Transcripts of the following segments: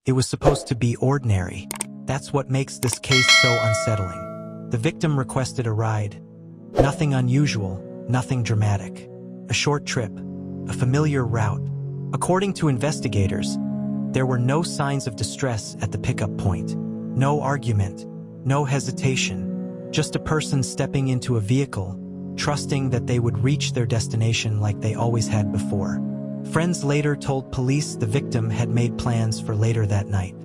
It was supposed to be ordinary. That's what makes this case so unsettling. The victim requested a ride. Nothing unusual, nothing dramatic. A short trip, a familiar route. According to investigators, there were no signs of distress at the pickup point. No argument, no hesitation. Just a person stepping into a vehicle, trusting that they would reach their destination like they always had before. Friends later told police the victim had made plans for later that night.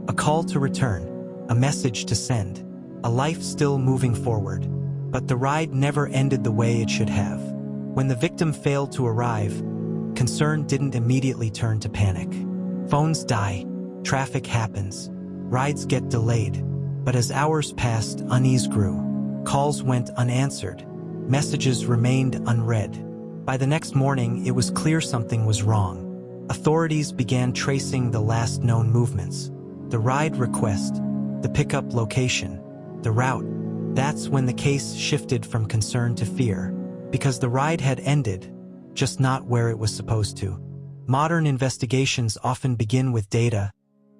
A call to return, a message to send, a life still moving forward. But the ride never ended the way it should have. When the victim failed to arrive, concern didn't immediately turn to panic. Phones die, traffic happens, rides get delayed. But as hours passed, unease grew. Calls went unanswered, messages remained unread. By the next morning, it was clear something was wrong. Authorities began tracing the last known movements. The ride request, the pickup location, the route. That's when the case shifted from concern to fear, because the ride had ended, just not where it was supposed to. Modern investigations often begin with data,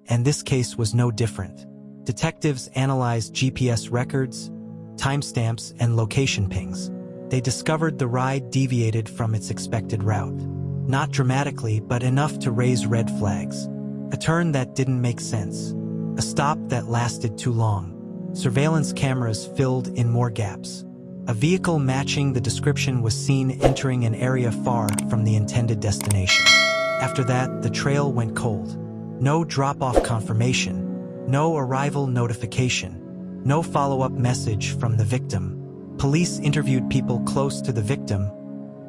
and this case was no different. Detectives analyzed GPS records, timestamps, and location pings. They discovered the ride deviated from its expected route. Not dramatically, but enough to raise red flags. A turn that didn't make sense. A stop that lasted too long. Surveillance cameras filled in more gaps. A vehicle matching the description was seen entering an area far from the intended destination. After that, the trail went cold. No drop-off confirmation, no arrival notification, no follow-up message from the victim. Police interviewed people close to the victim,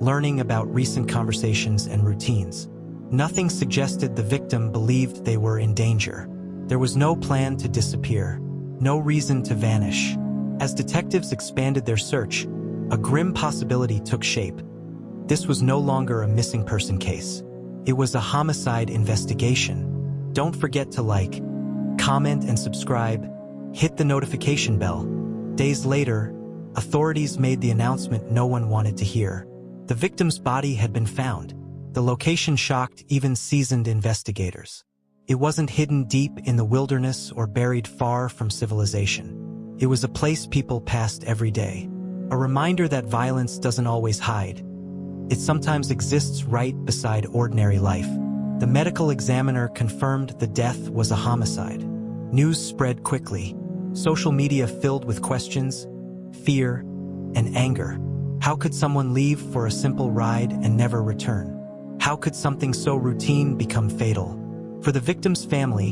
learning about recent conversations and routines. Nothing suggested the victim believed they were in danger. There was no plan to disappear, no reason to vanish. As detectives expanded their search, a grim possibility took shape. This was no longer a missing person case. It was a homicide investigation. Don't forget to like, comment, and subscribe. Hit the notification bell. Days later, authorities made the announcement no one wanted to hear. The victim's body had been found. The location shocked even seasoned investigators. It wasn't hidden deep in the wilderness or buried far from civilization. It was a place people passed every day. A reminder that violence doesn't always hide. It sometimes exists right beside ordinary life. The medical examiner confirmed the death was a homicide. News spread quickly. Social media filled with questions, fear, and anger. How could someone leave for a simple ride and never return? How could something so routine become fatal? For the victim's family,